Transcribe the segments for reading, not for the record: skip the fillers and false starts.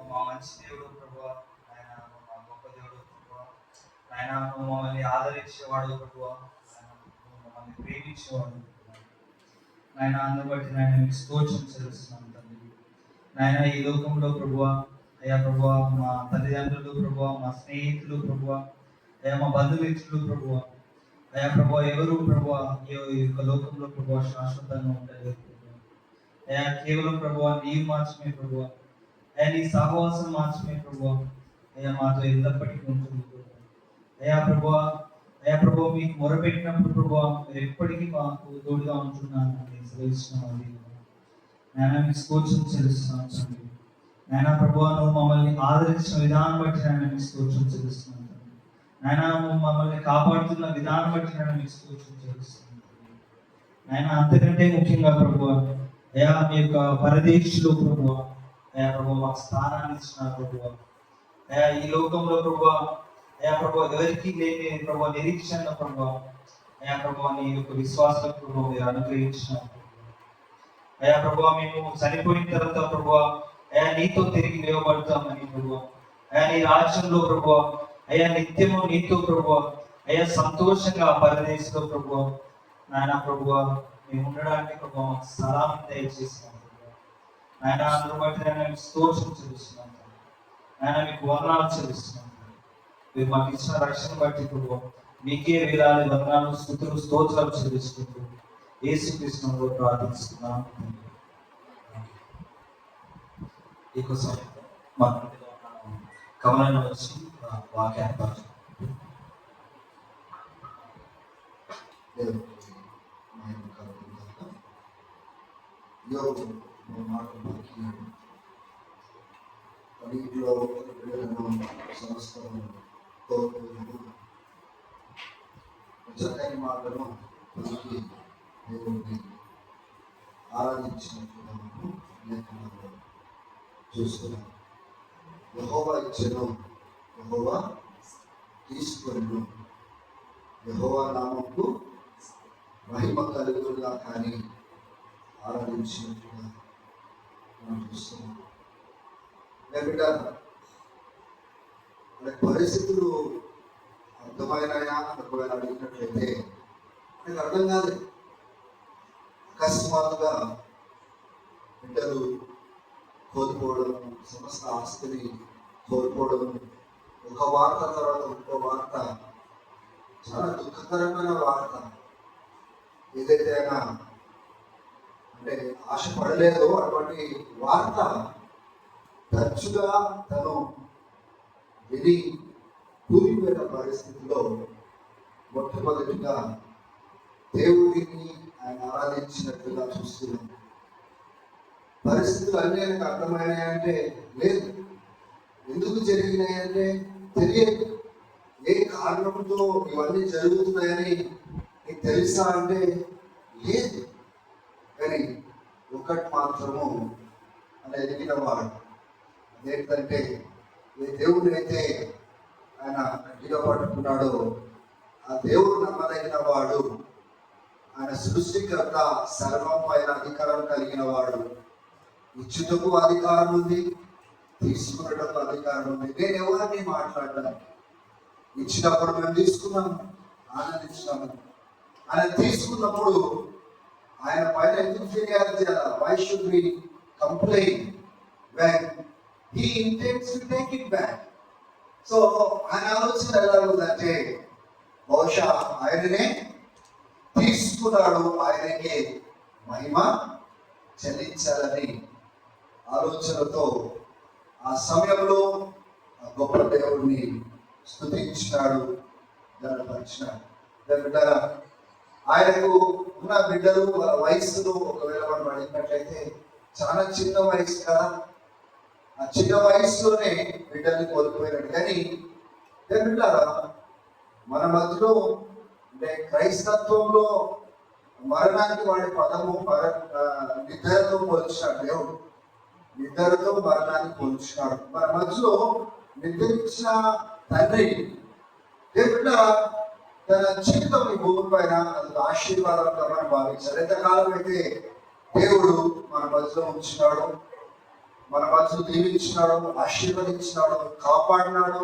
మా మంచి దేవుడు ప్రభువా, ఆయన మా గొప్ప దేవుడు ప్రభువా, ఆయన మమ్మల్ని ఆదరించేవాడు ప్రభువా, మమ్మల్ని ప్రేమించేవాడు ఆయన. అందును బట్టి ఆయన మీకు స్తోత్రం చెల్లిస్తున్నాను తండ్రి. నాయన ఈ లోకంలో ప్రభువా, అయ్యా ప్రభువా, మా తల్లిదండ్రులు ప్రభువా, మా స్నేహితులు ప్రభువా, అయ్యా మా బంధుమిత్రులు ప్రభువా, అయ్యా ప్రభువా, ఎవరు ప్రభువా ఈ యొక్క లోకంలో ప్రభువా శాశ్వతంగా ఉండలేదు ప్రభువా. అయ్యా కేవలం ప్రభువా నీవు మాత్రమే ప్రభువా, అయ్యా నీ సహవాసం మాత్రమే ప్రభువా అయ్యా మాతో ఎల్లప్పటికీ ఉంటుంది ప్రభువా. అయ్యా ప్రభువా, అయ్యా ప్రభువా, మీకు మొరపెట్టినప్పుడు ప్రభువా మీరు ఎప్పటికీ మాకు తోడుగా ఉంటున్నాను అని సెలవిస్తున్నాం. నాయన మీకు స్తోత్రం చెల్లిస్తున్నాను తండ్రి. నాయన ప్రభువా, నువ్వు మమ్మల్ని ఆదరించిన విధానం బట్టి నాయన మీకు స్తోత్రం చెల్లిస్తున్నాను తండ్రి. నాయన నువ్వు మమ్మల్ని కాపాడుతున్న విధానం బట్టి నాయన మీకు స్తోత్రం చెల్లిస్తున్నాను తండ్రి. నాయన అంతకంటే ముఖ్యంగా ప్రభువా, అయ్యా మీ యొక్క పరదేశులు ప్రభువా, అయ్యా ప్రభు మాకు స్థానాన్ని ఇచ్చినారు ప్రభువా. అయ్యా ఈ లోకంలో ప్రభువా, అయ్యా ప్రభు ఎవరికి లేని ప్రభు నిరీక్షణ ప్రభువా, అయ్యా ప్రభు నీ యొక్క విశ్వాసం ప్రభు మీరు అనుగ్రహించినారు. అయ్యా ప్రభు మేము చనిపోయిన తర్వాత ప్రభువా, అయ్యా నీతో తిరిగి లేవబడతామని ప్రభువా, అయ్యా నీ రాజ్యంలో ప్రభువా, అయ్యా నిత్యము నీతో ప్రభువా, అయ్యా సంతోషంగా పరదేశంలో ప్రభువా, నాయన ప్రభువా మేము ఉండడానికి ప్రభువా మాకు స్థలాన్ని దయచేసినాం ప్రభువా. నాయన అందరూ బట్టి నేను మీకు స్తోత్రం చెల్లిస్తున్నాను, నాయన మీకు వందనాలు చెల్లిస్తున్నాను. మీరు మాకు ఇచ్చిన రక్షణ బట్టి ప్రభువా మీకే వేలాది వందనాలు స్తుతులు స్తోత్రాలు చెల్లిస్తుంటూ యేసుక్రీస్తులో ప్రార్థిస్తున్నాను. ఈకోసం మన కమలను వచ్చి వాక్యాన్ని పరిచయం అన్నింటిలో సంస్కరణ చక్కని మాటను పలికి దేవుడిని ఆరాధించినట్లుగా మనం లేఖనాల్లో చూస్తున్నాం. యెహోవా ఇచ్చెను, యెహోవా తీసుకొనెను, యెహోవా నామముకు మహిమ కలుగునుగా కానీ ఆరాధించినట్లుగా మనం చూస్తున్నాం. లేకపోతే పరిస్థితులు అర్థమైనాయా ఒకవేళ అడిగినట్లయితే మనకు అర్థం కాదు. అకస్మాత్తుగా బిడ్డలు కోల్పోవడం, సమస్త ఆస్తిని కోల్పోవడం, ఒక వార్త తర్వాత ఇంకో వార్త, చాలా దుఃఖకరమైన వార్త. ఏదైతే అయినా అంటే ఆశపడలేదో అటువంటి వార్త తరచుగా తను విని కూలిపోయిన పరిస్థితిలో మొట్టమొదటిగా దేవుడిని, ఆయన ఆరాధించినట్లుగా చూస్తున్నాం. పరిస్థితులు అన్నీ ఆయనకు అర్థమైనాయంటే లేదు. ఎందుకు జరిగినాయంటే తెలియదు. ఏ కారణంతో ఇవన్నీ జరుగుతున్నాయని నీకు తెలుసా అంటే లేదు. కానీ ఒకటి మాత్రము అని ఎదిగిన వాడు, అదేంటంటే ఏ దేవుడు అయితే ఆయన గట్టిగా పట్టుకున్నాడో ఆ దేవుడు నమ్మదగిన వాడు, ఆయన సృష్టికర్త, సర్వం పైన అధికారం కలిగిన వాడు. ఇచ్చుటకు అధికారం ఉంది, తీసుకున్నటకు అధికారం ఉంది. నేను ఎవరిని మాట్లాడతాను? ఇచ్చినప్పుడు మేము తీసుకున్నాము, ఆనందించినాము. ఆయన తీసుకున్నప్పుడు ఆయన పైన ఎందుకు ఫిర్యాదు చేయాలి? Why should we complain when he intends to take it back? So ఆయన ఆలోచన ఎలా ఉందంటే బహుశా ఆయననే తీసుకున్నాడు, ఆయనకే మహిమ చెల్లించాలని ఆలోచనతో ఆ సమయంలో ఆ గొప్ప దేవుడిని స్తుతించినాడు, ఘనపరిచినాడు. బిడ్డరా, ఆయనకు ఉన్న బిడ్డలు వాళ్ళ వయస్సులో ఒకవేళ మనం అడిగినట్లయితే చాలా చిన్న వయసు కదా. ఆ చిన్న వయసులోనే బిడ్డల్ని కోల్పోయినాడు. కానీ బిడ్డరా, మన మధ్యలో అంటే క్రైస్తత్వంలో మరణానికి వాడి పదము నిద్రతో పోల్చినాడు. దేవుడు నిద్రతో మరణాన్ని పోల్చినాడు. మన మధ్యలో నిద్రించిన తండ్రి దేవుడు తన జీవితం ఈ భూమి పైన అది ఆశీర్వాదంగా మనం భావించాలి. ఎంతకాలం అయితే దేవుడు మన మధ్యలో ఉంచినాడు, మన మధ్యలో దీవించినాడు, ఆశీర్వదించినాడు, కాపాడినాడు,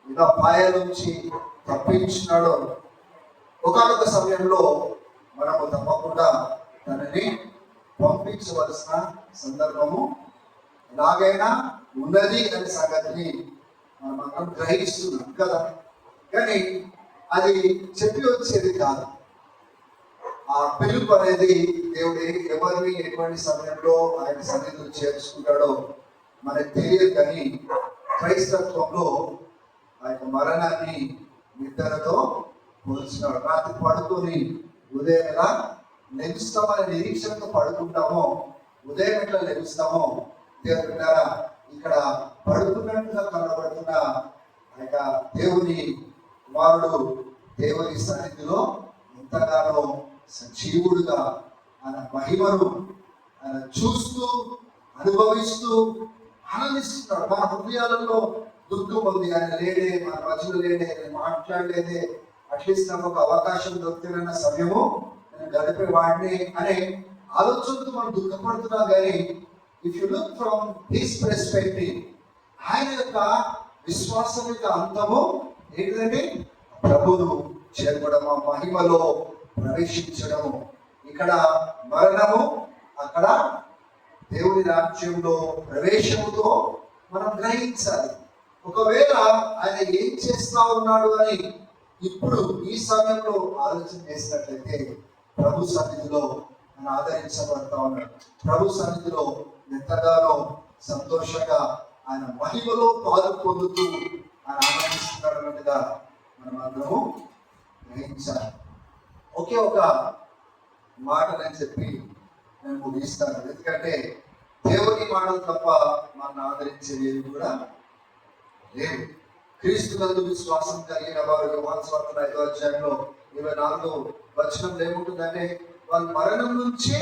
ఇలా పాయాల నుంచి తప్పించినాడు, ఒకనొక సమయంలో మనము తప్పకుండా తనని పంపించవలసిన సందర్భము ఎలాగైనా ఉన్నది అనే సంగతిని మనం గ్రహిస్తున్నాం కదా. కానీ అది చెప్పి వచ్చేది కాదు. ఆ పిలుపు అనేది దేవుడు ఎవరిని ఎటువంటి సమయంలో ఆయన సన్నిధిలో చేర్చుకుంటాడో మనకు తెలియదు. కానీ క్రైస్తత్వంలో ఆ యొక్క మరణాన్ని నిద్రతో పోల్చినాడు. రాత్రి పడుకొని ఉదయం ఎలా లెగుస్తామనే నిరీక్షణతో పడుకుంటామో, ఉదయం ఎట్లా లెగుస్తామో దేవుడు ఇక్కడ పడుకున్నట్టుగా కనబడుతున్న ఆ యొక్క దేవుని కుమారుడు దేవుని సన్నిధిలో ఎంతగానో సజీవుడుగా ఆయన మహిమను ఆయన చూస్తూ అనుభవిస్తూ ఆనందిస్తున్నాడు. మన హృదయాలలో దుఃఖం ఉంది, ఆయన లేడే, మన మధ్యలో లేడే, మాట్లాడలేదే, అట్లీస్ట్ నాకు ఒక అవకాశం దొరికిన సమయము నేను గడిపే వాడిని అనే ఆలోచనతో మనం దుఃఖపడుతున్నాం. కానీ if you look from his perspective, ఆయన యొక్క విశ్వాసం యొక్క అంతము ఏంటంటే ప్రభువును చేరుకోవడం, ఆ మహిమలో ప్రవేశించడము. ఇక్కడ మరణము, అక్కడ దేవుని రాజ్యంలో ప్రవేశముతో మనం గ్రహించాలి. ఒకవేళ ఆయన ఏం చేస్తా ఉన్నాడు అని ఇప్పుడు ఈ సమయంలో ఆలోచన చేసినట్లయితే ప్రభు సన్నిధిలో ఆయన ఆదరించబడతా ఉన్నాడు. ప్రభు సన్నిధిలో ఎంతగానో సంతోషంగా ఆయన మహిమలో పాలు పొందుతూ ఆయన ఆనందిస్తున్నాడు అన్నట్టుగా మనం అందరము గ్రహించాలి. ఒకే ఒక మాట నేను చెప్పి నేను ముగిస్తాను. ఎందుకంటే దేవుని మాటలు తప్ప మన ఆదరించేది కూడా లేదు. క్రీస్తునందు విశ్వాసం కలిగిన వారు యోహాను సువార్త 5వ అధ్యాయంలో 24వ వచనంలో ఏముంటుందంటే వాళ్ళు మరణం నుంచే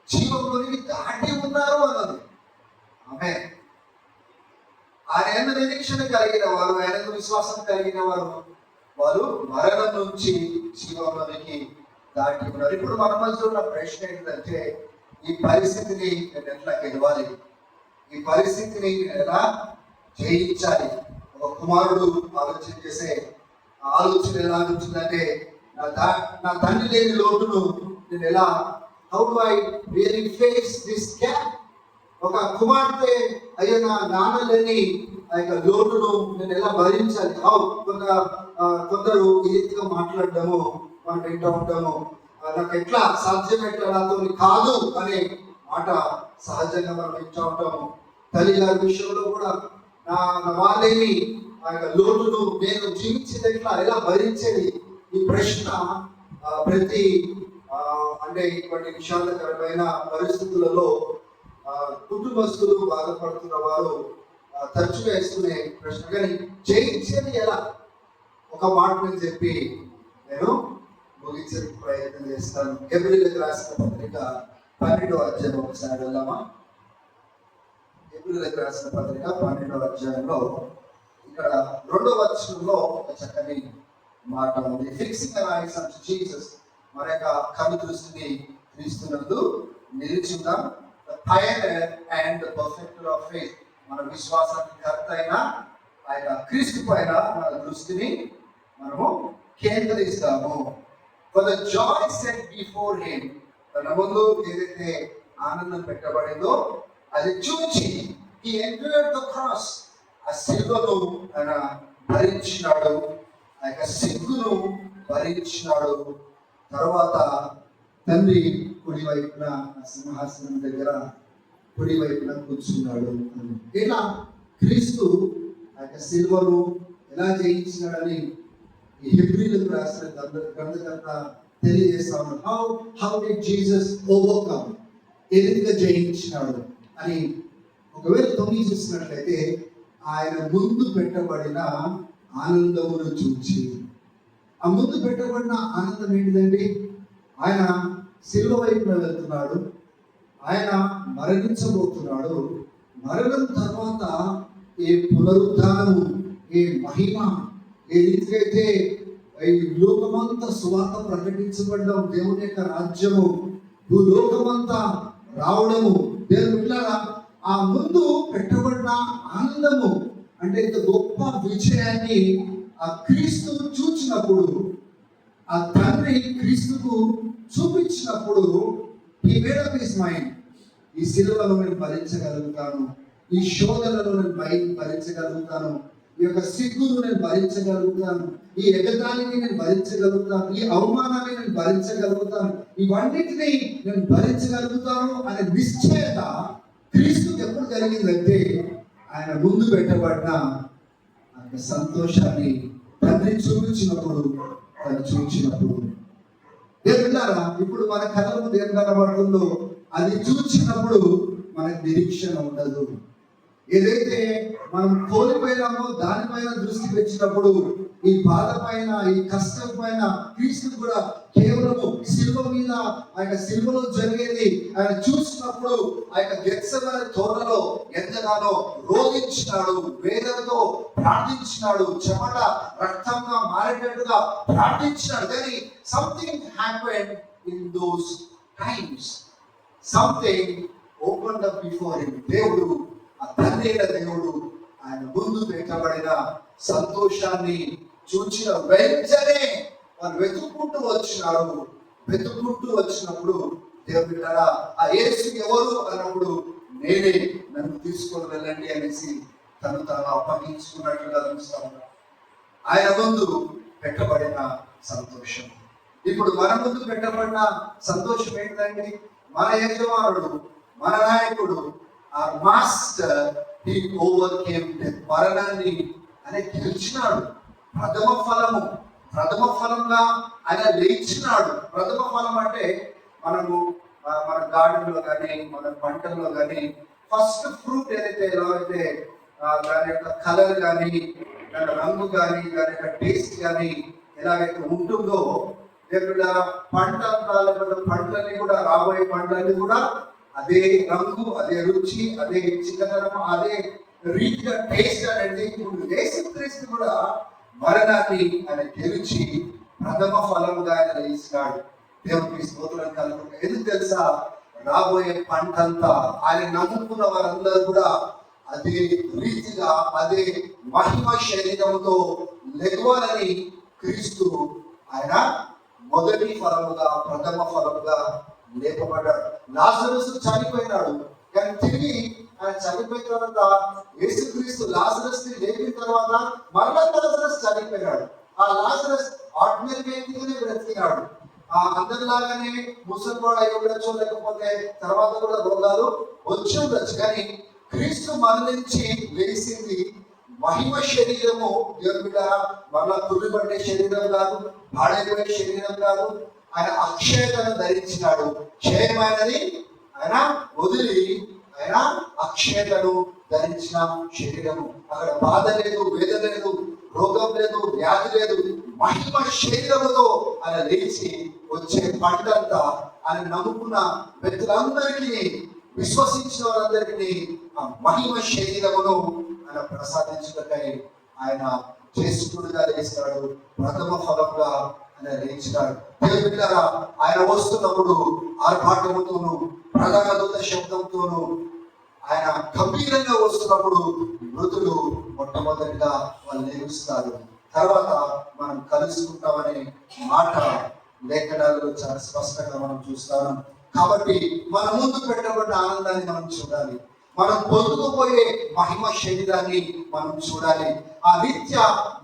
జీవంలోనికి దాటి ఉన్నారు అన్నది. ఆమె ఆయన నిరీక్షణ కలిగిన వారు, ఆయన విశ్వాసం కలిగిన వారు, వారు మరణం నుంచి జీవంలోనికి దాటి ఉన్నారు. ఇప్పుడు మన మధ్యలో ఉన్న ప్రశ్న ఏంటంటే ఈ పరిస్థితిని నేను ఎట్లా గెలవాలి, ఈ పరిస్థితిని ఎలా జయించాలి? ఒక కుమారుడు ఆలోచన చేసే ఆలోచన ఎలా ఉంటుందంటే నా తండ్రి లేని లోటును నేను ఎలా, how do I really face this gap? ఒక కుమార్తె అయ్యో నా నాన్న లేని ఆ యొక్క లోటును నేను ఎలా భరించాలి? కొందరు ఈ రీతిగా మాట్లాడడము మనం వింటూ ఉంటాము. నాకు ఎట్లా సాధ్యం, ఎట్లా నాతో కాదు అనే మాట సహజంగా మనం వింటూ ఉంటాము. తల్లి గారి విషయంలో కూడా నా వాళ్ళేని ఆ యొక్క లోటును నేను జీవించేది ఎట్లా, ఎలా భరించేది? ఈ ప్రశ్న ప్రతి అంటే ఇటువంటి విషాదకరమైన పరిస్థితులలో కుటుంబస్తులు బాధపడుతున్న వారు తరచుగా వేసుకునే ప్రశ్న, కానీ జయించేది ఎలా? ఒక మాట నేను చెప్పి నేను ముగించే ప్రయత్నం చేస్తాను. హెబ్రీయులకు రాసిన పత్రిక 12వ అధ్యాయం ఒకసారి వెళ్దామా? హెబ్రీయులకు రాసిన పత్రిక 12వ అధ్యాయంలో ఇక్కడ 2వ వచనంలో ఒక చక్కని మాట ఉంది. Fixing our eyes on Jesus, మన యొక్క కన్ను దృష్టిని క్రీస్తునందు నిలిచుందాం. The pioneer and the perfecter of faith, మన విశ్వాసానికి కర్త అయిన ఆయన క్రీస్తు పైన మన దృష్టిని మనము కేంద్రీస్తాము. For the joy set before him, తన ముందు ఏదైతే ఆనందం పెట్టబడిందో అది చూచి he endured the cross, ఆ సిలువను ఆయన భరించినాడు, ఆ యొక్క సిగ్గును భరించినాడు. తర్వాత తండ్రి కుడి వైపున సింహాసనం దగ్గర కుడి వైపున కూర్చున్నాడు. ఇలా క్రీస్తు ఆ యొక్క సిలువను ఎలా జయించినాడని ఈ హెబ్రీయులకు రాసిన గ్రంథకర్త తెలియజేస్తా ఉన్నాడు. హౌ డిడ్ జీసస్ ఓవర్కమ్, ఏ రీతిగా జయించినాడు అని. ఒకవేళ 9 చూసినట్లయితే ఆయన ముందు పెట్టబడిన ఆనందమును చూచి, ఆ ముందు పెట్టబడిన ఆనందం ఏంటిదండి? ఆయన సిలువ వైపున వెళ్తున్నాడు, ఆయన మరణించబోతున్నాడు. మరణం తర్వాత ఏ పునరుద్ధానము, ఏ మహిమ, ఏ రీతిగా అయితే ఈ లోకమంతా సువార్త ప్రకటించబడడం, దేవుని యొక్క రాజ్యము భూలోకమంతా రావడము, దేవుని బిడ్డలారా ఆ ముందు పెట్టబడిన ఆనందము అంటే ఇంత గొప్ప విజయాన్ని ఆ క్రీస్తు చూచినప్పుడు, ఆ తండ్రి క్రీస్తుకు చూపించినప్పుడు he made up his mind, ఈ సిలువను నేను భరించగలుగుతాను, ఈ శోధనలను నేను భరించగలుగుతాను, ఈ యొక్క సిగ్గును నేను భరించగలుగుతాను, ఈ ఎగతాళిని నేను భరించగలుగుతాను, ఈ అవమానాన్ని నేను భరించగలుగుతాను, ఇవన్నిటినీ నేను భరించగలుగుతాను అనే నిశ్చయత క్రీస్తుకి ఎప్పుడు కలిగిందంటే ఆయన ముందు పెట్టబడిన సంతోషాన్ని తండ్రి చూపించినప్పుడు, తను చూపించినప్పుడు. దేవుడారా, ఇప్పుడు మన కళ్ళకు దేని కనబడుతుందో అది చూచినప్పుడు మనకు నిరీక్షణ ఉండదు. ఏదైతే మనం కోల్పోయినామో దానిపైన దృష్టి పెట్టినప్పుడు ఈ బాధ పైన, ఈ కష్టం పైన క్రీస్తు కూడా కేవలము సిలువ మీద, ఆ యొక్క సిలువలో జరిగేది ఆయన చూసినప్పుడు ఆ యొక్క గెత్సెమనే తోటలో ఎంతగానో రోధించినాడు, వేదనతో ప్రార్థించినాడు, చెమట రక్తంగా మారేటట్టుగా ప్రార్థించినాడు. కానీ something happened in those times, something opened up before him. దేవుడు, ఆ తండ్రి అయిన దేవుడు ఆయన ముందు పెట్టబడిన సంతోషాన్ని చూచిన వెంటనే వారు వెతుక్కుంటూ వచ్చినారు. వెతుక్కుంటూ వచ్చినప్పుడు దేవుడు ఆ యేసు ఎవరు అన్నప్పుడు నేనే, నన్ను తీసుకొని వెళ్ళండి అనేసి తను అప్పగించుకున్నట్లుగా చూస్తాము. ఆయన ముందు పెట్టబడిన సంతోషం. ఇప్పుడు మన ముందు పెట్టబడిన సంతోషం ఏంటండి? మన యజమానుడు, మన నాయకుడు, ఆ మాస్టర్, he overcame death, మరణాన్ని ఆయన గెలిచినాడు. ప్రథమ ఫలంగా ఆయన లేచినాడు. ప్రథమ ఫలం అంటే మనము మన గార్డెన్లో కానీ మన పంటల్లో కానీ ఫస్ట్ ఫ్రూట్ ఏదైతే ఎలా అయితే దాని యొక్క కలర్ కానీ, దాని రంగు కానీ, దాని యొక్క టేస్ట్ కానీ ఎలాగైతే ఉంటుందో, లేకుండా పంటలన్నీ కూడా, రాబోయే పంటలన్నీ కూడా అదే రంగు, అదే రుచి, అదే చిన్నతనం, అదే రీతిగా టేస్ట్ అనేది. ఇప్పుడు యేసుక్రీస్తు కూడా మరణాన్ని ఆయన గెలిచి ప్రథమ ఫలముగా ఆయన ఇస్తాడు. దేవునికి స్తోత్రం కలుగుతుంది. ఎందుకు తెలుసా? రాబోయే పంటంతా ఆయన నమ్ముకున్న వారందరూ కూడా అదే రీతిగా, అదే మహిమ శరీరముతో లెగవాలని క్రీస్తు ఆయన మొదటి ఫలముగా, ప్రథమ ఫలముగా లేపబడ్డాడు. లాజరస్ చనిపోయినాడు, కానీ తిరిగి ఆయన చనిపోయిన తర్వాత యేసుక్రీస్తు లాజరస్ ని లేపిన తర్వాత మరలా లాజరస్ చనిపోయినాడు. ఆ లాజరస్ ఆర్డినరీ వ్యక్తిగానే బ్రతికినాడు. అందరిలాగానే ముసలివాడు అయి ఉండొచ్చు, లేకపోతే తర్వాత కూడా రోగాలు వచ్చి ఉండొచ్చు. కానీ క్రీస్తు మరణించి లేచింది మహిమ శరీరము. దేవుని బిడ్డ, మరలా తుల్లిపట్టే శరీరం కాదు, పాడైపోయే శరీరం కాదు. ఆయన అక్షయతను ధరించినాడు. క్షయమైనది ఆయన వదిలి ఆయన అక్షయతను ధరించిన శరీరము. అక్కడ బాధ లేదు, వేదన లేదు, రోగం లేదు, వ్యాధి లేదు. మహిమ శరీరముతో ఆయన లేచి వచ్చే పంటంతా ఆయన నమ్ముకున్న వ్యక్తులందరికీ, విశ్వసించిన వారందరికీ ఆ మహిమ శరీరమును ఆయన ప్రసాదించుటకై ఆయన చేసుకుడుగా లేచినాడు. ప్రథమ ఫలంగా ఆయన లేచినాడు. దేవుడిలారా, ఆయన వస్తున్నప్పుడు ఆర్భాటముతోను ప్రధాన దూత శబ్దంతోను ఆయన గంభీరంగా వస్తున్నప్పుడు మృతులు మొట్టమొదటిగా వాళ్ళు లేస్తారు. తర్వాత మనం కలుసుకుంటామనే మాట లేఖనాలలో చాలా స్పష్టంగా మనం చూస్తాం. కాబట్టి మన ముందు పెట్టబడిన ఆనందాన్ని మనం చూడాలి. మనం పొందుకుపోయే మహిమ శరీరాన్ని మనం చూడాలి. ఆ నిత్య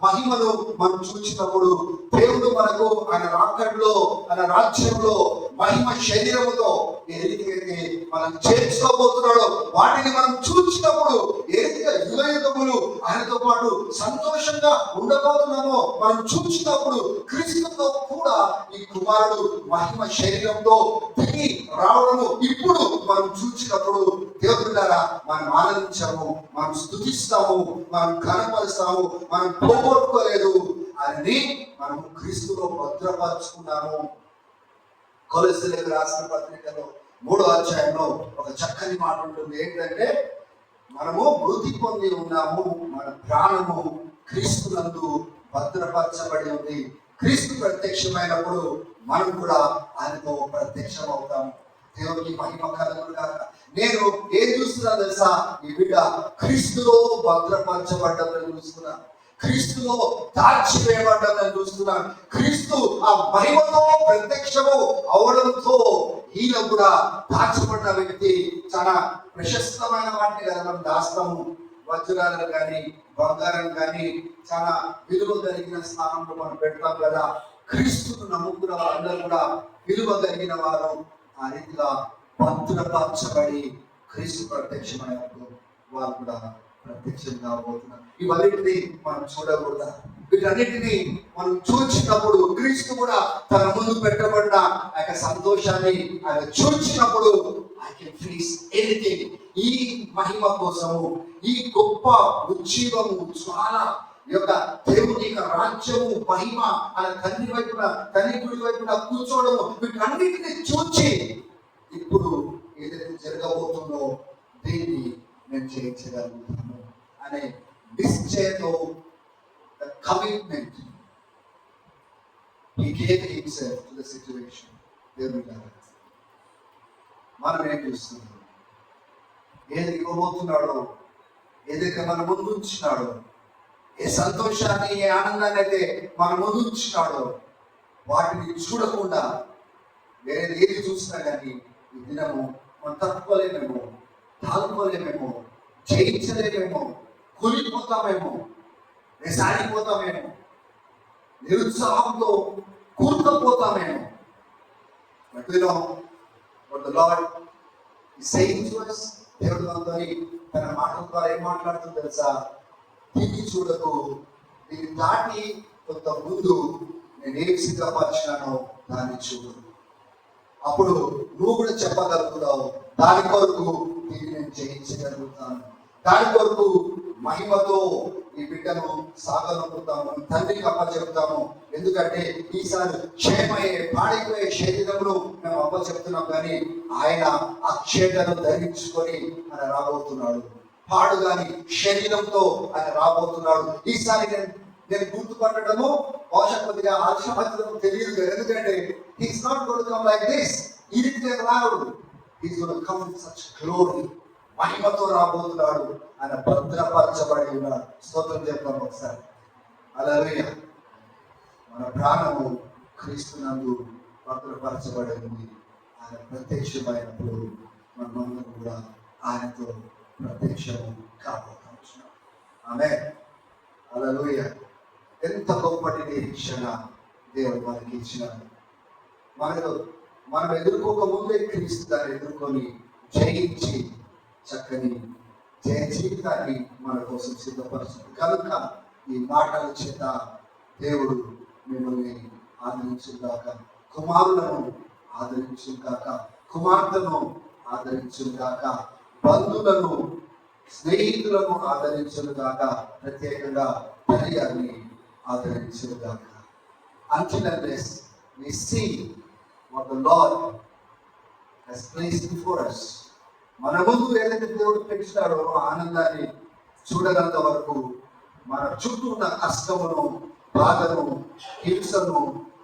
మహిమను మనం చూసినప్పుడు దేవుడు మనకు ఆయన రాకడలో, ఆయన రాజ్యంలో మహిమ శరీరముతో ఏ రీతికైతే మనం చేర్చుకోబోతున్నాడో వాటిని మనం చూసినప్పుడు ఏ రీతిగా యుగయుగములు ఆయనతో పాటు సంతోషంగా ఉండబోతున్నామో మనం చూసినప్పుడు క్రీస్తుతో కూడా ఈ కుమారుడు మహిమ శరీరంతో దిగి రావడము ఇప్పుడు మనం చూసినప్పుడు దేవుడిలారా మనం ఆనందించాము, మనం స్తుతిస్తాము, మనం ఘనపరుస్తాము. మనం పోగొట్టుకోలేదు అని మనము క్రీస్తులో భద్రపరుచుకున్నాము. కొలొస్సీయులకు రాసిన పత్రికలో 3వ అధ్యాయంలో ఒక చక్కని మాట ఉంటుంది. ఏంటంటే మనము మృతి పొంది ఉన్నాము, మన ప్రాణము క్రీస్తునందు భద్రపరచబడి ఉంది. క్రీస్తు ప్రత్యక్షమైనప్పుడు మనం కూడా ఆయనతో ప్రత్యక్షం అవుతాము. దేవునికి మహిమ కలుగును గాక. నేను ఏం చూస్తున్నా తెలుసా? ఈ బిడ్డ క్రీస్తులో భద్రపరచబడ్డం నేను చూస్తున్నాను, క్రీస్తులో దాచివేయబడ్డం నేను చూస్తున్నాను. క్రీస్తు ఆ మహిమతో ప్రత్యక్షము అవడంతో ఈయన కూడా దాచబడ్డ వ్యక్తి. చాలా ప్రశస్తమైన వాటిని కదా మనం దాస్తాము. వజ్రాలను కానీ బంగారం కానీ చాలా విలువ కలిగిన స్థానంలో మనం పెడతాం కదా. క్రీస్తును నమ్ముకున్న వాళ్ళందరూ కూడా విలువ కలిగిన వారు ఆ రీతిగా భద్రపరచబడి క్రీస్తు ప్రత్యక్షమైనప్పుడు వారు కూడా ప్రత్యక్షం కాబోతున్నారు. ఇవన్నిటిని మనం చూడకూడదా? వీటన్నిటిని మనం చూచినప్పుడు క్రీస్తు కూడా తన ముందు పెట్టబడిన ఆ యొక్క సంతోషాన్ని ఆయన చూచినప్పుడు ఐ కెన్ ఫేస్ ఎనీథింగ్. ఈ మహిమ కోసము, ఈ గొప్ప ఉజ్జీవము, చాలా యొక్క దేవుని యొక్క రాజ్యము, మహిమ, ఆయన తండ్రి వైపున, తండ్రి గుడి వైపున కూర్చోవడము, వీటన్నిటిని చూచి ఇప్పుడు ఏదైతే జరగబోతుందో దీన్ని నేను చేయించగలుగుతాను అనే నిశ్చయతో commitment he gave himself to the situation. మనం ఏం చూస్తున్నాం? ఏది ఇవ్వబోతున్నాడో, ఏదైతే మన ముందు ఉంచినాడో, ఏ సంతోషాన్ని, ఏ ఆనందాన్ని అయితే మన ముందు ఉంచినాడో వాటిని చూడకుండా వేరేది ఏది చూసినా కానీ ఈ దినము మనం తట్టుకోలేమేమో, తాగుకోలేమేమో, జయించలేమేమో, కూలిపోతామేమో, సాగిపోతామేమో, నిరుత్సాహంతో కూరుకుపోతామేమో. But you know what the Lord is saying to us? దేవుడు మనతో తన మాటల ద్వారా ఏం మాట్లాడుతుందో తెలుసా? దీన్ని చూడకు, దీన్ని దాటి కొంత ముందు నేను ఏం సిద్ధపరిచినానో దాన్ని చూడు. అప్పుడు నువ్వు కూడా చెప్పగలుగుతావు, దాని కొరకు దీన్ని నేను జయించగలుగుతాను, దాని కొరకు మహిమతో ఈ బిడ్డను సాగలుగుతాము, తండ్రికి అప్పచెప్తాము. ఎందుకంటే ఈసారి క్షేమయ్యే, పాడైపోయే శరీరమును మేము అప్పచెప్తున్నాం, కానీ ఆయన అక్షయతను ధరించుకొని ఆయన రాబోతున్నాడు. పాడుగాని శరీరంతో ఆయన రాబోతున్నాడు. ఈసారి నేను గుర్తుపట్టడము బహుశా కొద్దిగా ఆశాభద్రం తెలియదు. ఎందుకంటే he's not going to come like this. ఈ రీతిగా రాడు. He's going to come with such glory. మహిమతో రాబోతున్నాడు. ఆయన భద్రపరచబడి ఉన్నాడు. స్తోత్రం చెప్తాం ఒకసారి. హల్లెలూయా. మన ప్రాణము క్రీస్తునందు భద్రపరచబడి ఉంది. ఆయన ప్రత్యక్షమైనప్పుడు మనమందరం కూడా ఆయనతో ప్రత్యక్షము కాబోతున్నాం. ఆమేన్. హల్లెలూయా. ఎంత గొప్పటి నిరీక్షణ దేవుడు మనకి ఇచ్చినాడు. మనం ఎదుర్కోక ముందే క్రీస్తు దాన్ని ఎదుర్కొని జయించి చక్కని జయ జీవితాన్ని మన కోసం సిద్ధపరుస్తుంది. కనుక ఈ మాటల చేత దేవుడు మిమ్మల్ని ఆదరించుగాక. కుమారులను ఆదరించును గాక, కుమార్తెను ఆదరించును గాక, బంధువులను స్నేహితులను ఆదరించును గాక, ప్రత్యేకంగా తల్లిగారిని ఆదరించును గాక. Until unless we see what the Lord has placed before us, మన ముందు ఏదైతే దేవుడు పెంచినాడో ఆనందాన్ని చూడనంత వరకు మన చుట్టూ ఉన్న కష్టమును, బాధను, హింసను,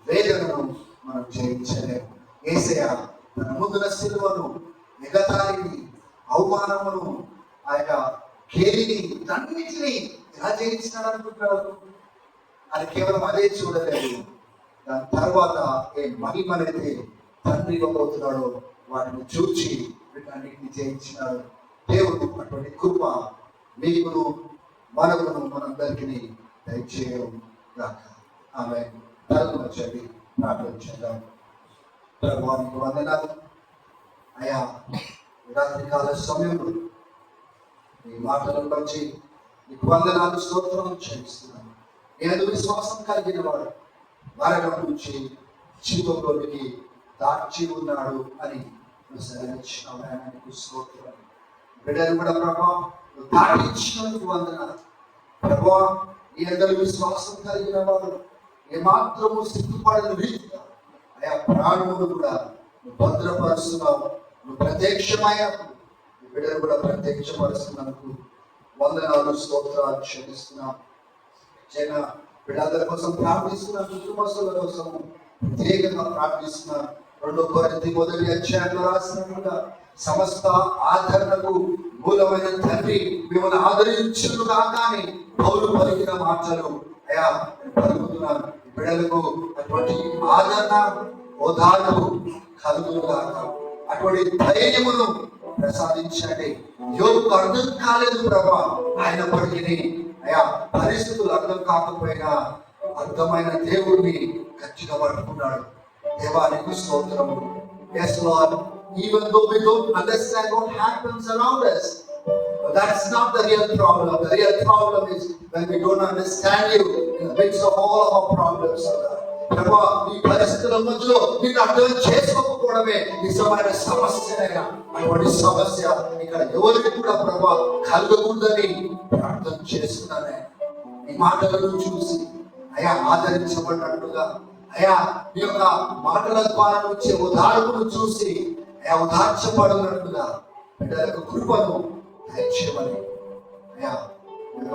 వేదనను మనం జయించలేము. యేసయ్య తన ముందున సిలువను, ఎగతాళిని, అవమానమును, ఆ యొక్క కేలిని, అన్నిటినీ ఎలా జయించినాడు అనుకుంటున్నారు? అది కేవలం అదే చూడలేదు, దాని తర్వాత ఏ మహిమనైతే తండ్రి ఇవ్వబోతున్నాడో వాటిని చూచి వీటన్నిటిని జయించినాడు. దేవుడు అటువంటి కృప మీకును మనకును మనందరికీ దయచేయడం గాక. ఆమె తలను వచ్చి ప్రార్థన చేద్దాం. ప్రభువానికి వందనాలు అయా, రాత్రికాల సమయంలో ఈ మాటలను బట్టి నీకు వందనాలు, స్తోత్రాలు చెల్లిస్తున్నాను. నేను విశ్వాసం కలిగిన వాడు మరణం నుంచి జీవంలోనికి దాచి ఉన్నాడు అని సెలవిచ్చినావు. స్తోత్రాలు. బిడ్డలు కూడా ప్రభా దాటించినందుకు వందనాలు. ప్రభా ఈ అందరూ విశ్వాసం కలిగిన వాడు ఏమాత్రము సిగ్గుపడని రీతిగా ఆయా ప్రాణమును కూడా నువ్వు భద్రపరుస్తున్నావు. నువ్వు ప్రత్యక్షమయ్యావు, బిడ్డలు కూడా ప్రత్యక్షపరుస్తున్నందుకు వందనాలు, స్తోత్రాలు చెల్లిస్తున్నావు. జన బిడ్డల కోసం ప్రార్థిస్తున్నాను, కుటుంబస్తుల కోసం ప్రత్యేకంగా ప్రార్థిస్తున్నాను. 2 కొరింథీ మొదటి అధ్యాయంలో రాసినట్లుగా సమస్త ఆదరణకు మూలమైన తండ్రి మిమ్మల్ని ఆదరించును గాక అని పౌలు పలికిన మాటలు అయా పలుకుతున్నాను. బిడ్డలకు అటువంటి ఆదరణ, ఓదార్పు కలుగును గాక. అటువంటి ధైర్యమును ప్రసాదించండి. యోగుకు అర్థం కాలేదు ప్రభా, అయినప్పటికీ అయా పరిస్థితులు అర్థం కాకపోయినా అర్థమైన దేవుడిని గట్టిగా పట్టుకున్నాడు. దేవానికి స్తోత్రము. Yes Lord, even though we don't understand what happens around us, but that's not the real problem. The real problem is when we don't understand you in the midst of all of our problems. ప్రభా ఈ పరిస్థితుల మధ్యలో నిన్ను అర్థం చేసుకోకపోవడమే నిజమైన సమస్యనైనా అటువంటి సమస్య ఇక్కడ ఎవరికి కూడా ప్రభా కలగకూడదని ప్రార్థన చేస్తున్నానే. ఈ మాటలను చూసి అయా ఆదరించబడినట్టుగా, అయా ఈ యొక్క మాటల ద్వారా వచ్చే ఉదాహరణను చూసి అయా ఉదార్చబడినట్టుగా బిడ్డలకు కృపను దయచేయమని అయా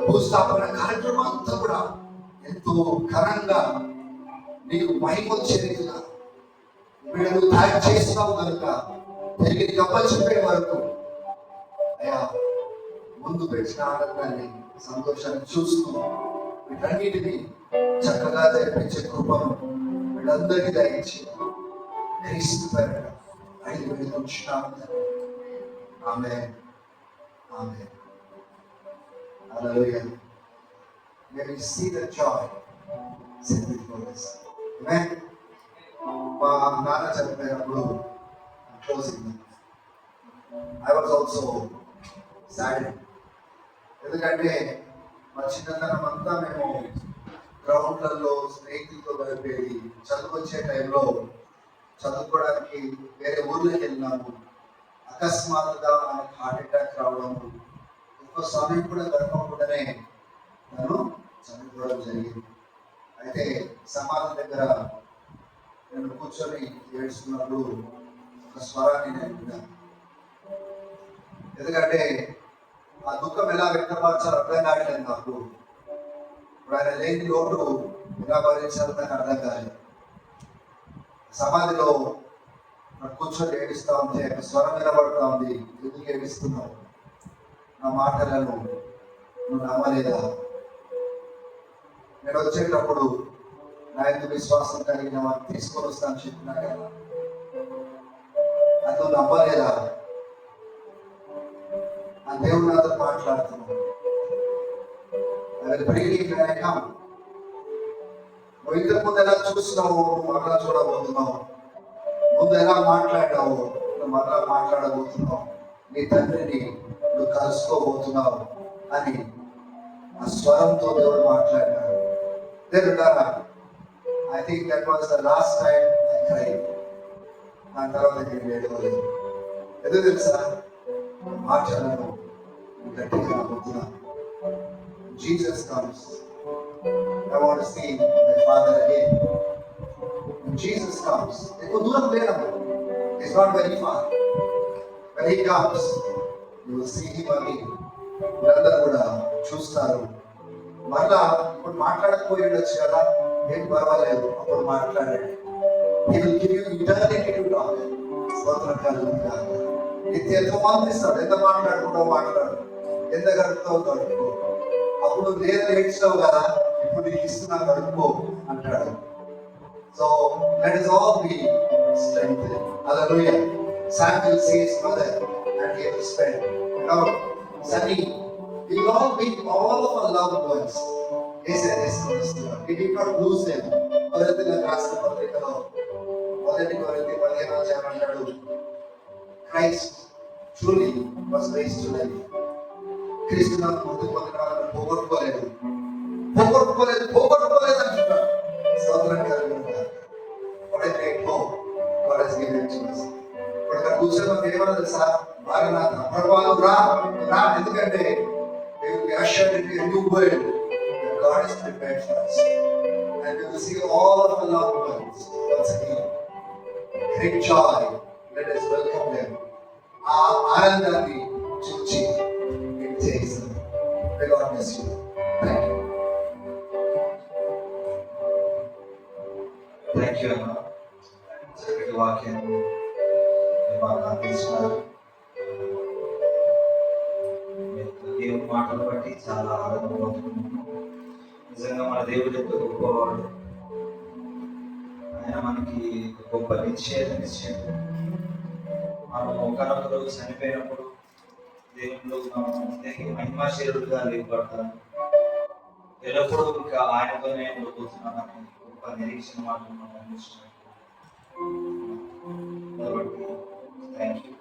భూస్థాపన కార్యక్రమం అంతా కూడా ఎంతో ఘనంగా నీకు మహిమ వచ్చే రీతిగా బిడ్డలు తయారు చేస్తున్నావు కనుక తిరిగి చెప్పే వరకు అయా ముందు పెట్టిన ఆనందాన్ని, సంతోషాన్ని చూస్తూ వీటన్నిటిని చక్కగా జరిపించే కృపను వీళ్ళందరికీ దయచి క్రీస్తు పేరిట అడిగి వేడుకుంటున్నాము. ఆమేన్, ఆమేన్. హల్లెలూయా. May we see the joy set before us. Amen. మా నాన్న చనిపోయినప్పుడు closing I was also sad. ఎందుకంటే మా చిన్నతనం అంతా మేము గ్రౌండ్లలో స్నేహితులతో గడిపేది. చదువు వచ్చే టైంలో చదువుకోవడానికి వేరే ఊర్లోకి వెళ్ళినాము. అకస్మాత్తుగా ఆయనకు హార్ట్ అటాక్ రావడము, ఎక్కువ సమయం కూడా గడపకుండానే తను చనిపోవడం జరిగింది. అయితే సమాధి దగ్గర నేను కూర్చొని ఏడుస్తున్నప్పుడు ఒక స్వరాన్ని నేను విన్నాను. ఎందుకంటే ఆ దుఃఖం ఎలా వ్యక్తపరచాలో అర్థం కావట్లేదు నాకు. ఇప్పుడు ఆయన లేని లోటు ఎలా భరించాలో నాకు అర్థం కాలేదు. సమాధిలో కూర్చొని ఏడుస్తా ఉంటే ఒక స్వరం నిలబడుతూ ఉంది, ఎందుకు ఏడుస్తున్నావు, నా మాటలను నువ్వు నమ్మలేదా, నేను వచ్చేటప్పుడు నా ఎందుకు విశ్వాసం కలిగిన వారిని తీసుకొని వస్తాను చెప్పినా కదా, అది నువ్వు నమ్మలేదా, ఆ దేవుడు నాతో మాట్లాడుతున్నావు. నువ్వు ఇంతకు ముందు ఎలా చూస్తున్నావు, నువ్వు మరలా చూడబోతున్నావు. ముందు ఎలా మాట్లాడావు, నువ్వు మరలా మాట్లాడబోతున్నావు. నీ తండ్రిని నువ్వు కలుసుకోబోతున్నావు అని ఆ స్వరంతో దేవుడు మాట్లాడినాడు. దేవుడారా, I think that was the last time I cry. దాని తర్వాత నేను ఏడవలేదు. ఎందుకు తెలుసా? మాటలను గట్టిగా నమ్ముతున్నా. Jesus comes, I want to see my father again. When Jesus comes, ఎక్కువ దూరం లేదమ్మా. It's not very far. When he comes, you will see him again. మీరందరూ కూడా చూస్తారు. మరలా ఇప్పుడు మాట్లాడకపోయి ఉండొచ్చు కదా, ఏం పర్వాలేదు, అప్పుడు మాట్లాడండి. He will give you eternity to talk. స్తోత్రం కలుగునుగా. నిత్య ఎంత మాట్లాడిస్తాడు, ఎంత మాట్లాడుకుంటావు మాట్లాడు, ఎంత గడుపుతావు గడుపుకో. అప్పుడు నేను ఏడ్చావు కదా, ఇప్పుడు నీకు ఇస్తున్నా గడుపుకో అంటాడు. So let us all be strengthened. Hallelujah. Samuel sees mother and he will spend. Now, Sunny, we will all be all of our loved ones. Yes, we did not lose them. మొదటి రాసిన పత్రికలో మొదటి కొరింథీ 15వ అధ్యాయం అంటాడు, Christ truly was raised to life. క్రీస్తు నాకు మృతి పొందడానికి పోగొట్టుకోలేదు అంటున్నాడు. స్తోత్రం కలుగునుగా. What a great hope God has given to us. ఇప్పుడు అక్కడ కూర్చొని ఏమన్నా తెలుసా? మారనాథ ప్రభువు రా, ఎందుకంటే we will be ushered into a new world that God has prepared for us. And we will see all of our loved ones once again. Great joy. Let us welcome them. ఆ ఆనందాన్ని చూచి చేస్తాం. May God bless you. Thank you. Thank you అన్న. చక్కటి వాక్యం మాకు అందించినారు. దేవుడి మాటలు బట్టి చాలా ఆనందం పొందుతున్నాము. నిజంగా మన దేవుడు ఎంతో గొప్పవాడు. ఆయన మనకి గొప్ప నిశ్చయం. మనం ఒకనొక రోజు చనిపోయినప్పుడు దేవుళ్ళు మహిమాశీరుడుగా లేపడతారు. ఎల్లప్పుడూ ఇంకా ఆయనతోనే ఉండబోతున్నామని గొప్ప నిరీక్షణ మాటలు మనం అందిస్తున్నాం. కాబట్టి థ్యాంక్ యూ.